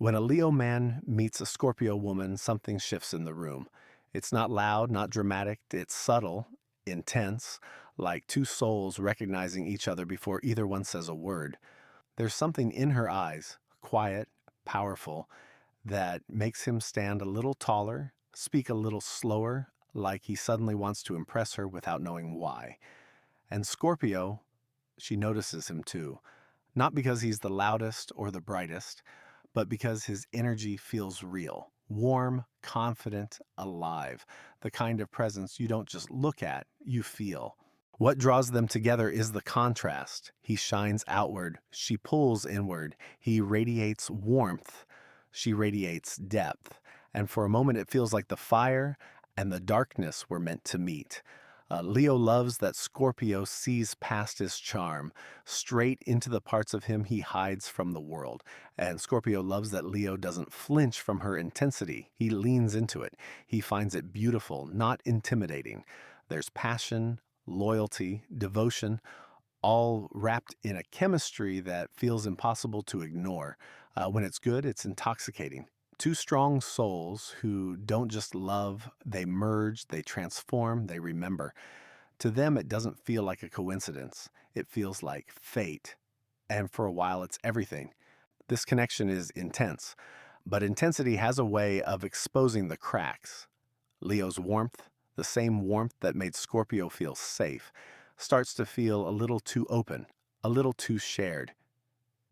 When a Leo man meets a Scorpio woman, something shifts in the room. It's not loud, not dramatic, it's subtle, intense, like two souls recognizing each other before either one says a word. There's something in her eyes, quiet, powerful, that makes him stand a little taller, speak a little slower, like he suddenly wants to impress her without knowing why. And Scorpio, she notices him too. Not because he's the loudest or the brightest, but because his energy feels real, warm, confident, alive, the kind of presence you don't just look at, you feel. What draws them together is the contrast. He shines outward, she pulls inward. He radiates warmth, she radiates depth. And for a moment, it feels like the fire and the darkness were meant to meet. Leo loves that Scorpio sees past his charm, straight into the parts of him he hides from the world. And Scorpio loves that Leo doesn't flinch from her intensity. He leans into it. He finds it beautiful, not intimidating. There's passion, loyalty, devotion, all wrapped in a chemistry that feels impossible to ignore. When it's good, it's intoxicating. Two strong souls who don't just love, they merge, they transform, they remember. To them, it doesn't feel like a coincidence. It feels like fate. And for a while, it's everything. This connection is intense, but intensity has a way of exposing the cracks. Leo's warmth, the same warmth that made Scorpio feel safe, starts to feel a little too open, a little too shared.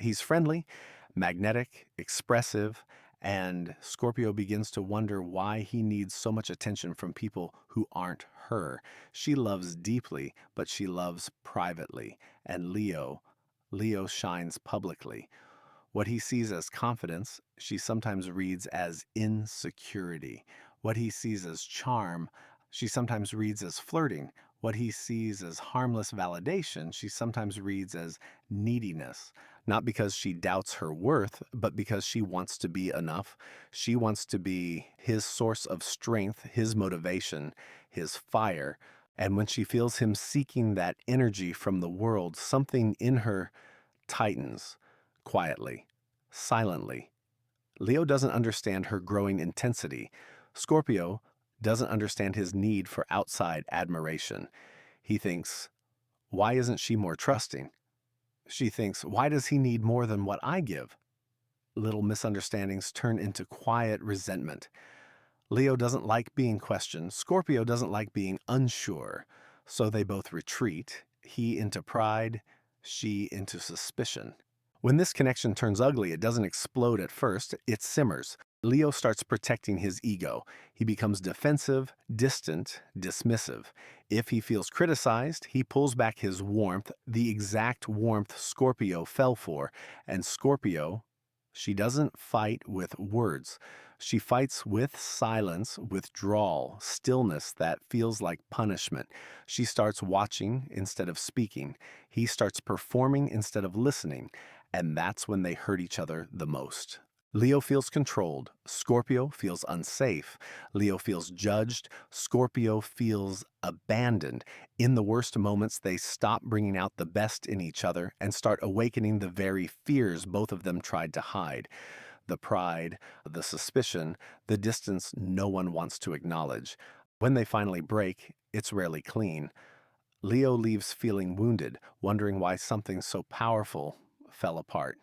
He's friendly, magnetic, expressive, and Scorpio begins to wonder why he needs so much attention from people who aren't her. She loves deeply, but she loves privately. And Leo shines publicly. What he sees as confidence, she sometimes reads as insecurity. What he sees as charm, she sometimes reads as flirting. What he sees as harmless validation, she sometimes reads as neediness. Not because she doubts her worth, but because she wants to be enough. She wants to be his source of strength, his motivation, his fire. And when she feels him seeking that energy from the world, something in her tightens quietly, silently. Leo doesn't understand her growing intensity. Scorpio doesn't understand his need for outside admiration. He thinks, why isn't she more trusting? She thinks, why does he need more than what I give? Little misunderstandings turn into quiet resentment. Leo doesn't like being questioned. Scorpio doesn't like being unsure. So they both retreat, he into pride, she into suspicion. When this connection turns ugly, it doesn't explode at first, it simmers. Leo starts protecting his ego. He becomes defensive, distant, dismissive. If he feels criticized, he pulls back his warmth, the exact warmth Scorpio fell for. And Scorpio, she doesn't fight with words. She fights with silence, withdrawal, stillness that feels like punishment. She starts watching instead of speaking. He starts performing instead of listening. And that's when they hurt each other the most. Leo feels controlled. Scorpio feels unsafe. Leo feels judged. Scorpio feels abandoned. In the worst moments, they stop bringing out the best in each other and start awakening the very fears both of them tried to hide. The pride, the suspicion, the distance no one wants to acknowledge. When they finally break, it's rarely clean. Leo leaves feeling wounded, wondering why something so powerful fell apart.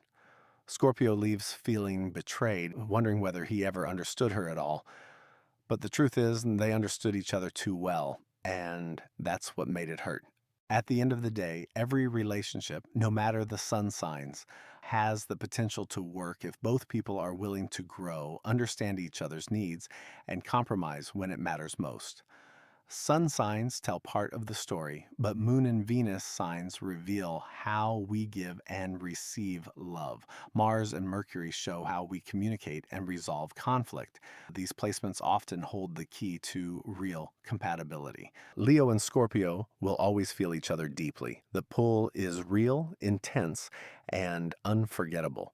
Scorpio leaves feeling betrayed, wondering whether he ever understood her at all. But the truth is, they understood each other too well, and that's what made it hurt. At the end of the day, every relationship, no matter the sun signs, has the potential to work if both people are willing to grow, understand each other's needs, and compromise when it matters most. Sun signs tell part of the story, but Moon and Venus signs reveal how we give and receive love. Mars and Mercury show how we communicate and resolve conflict. These placements often hold the key to real compatibility. Leo and Scorpio will always feel each other deeply. The pull is real, intense, and unforgettable.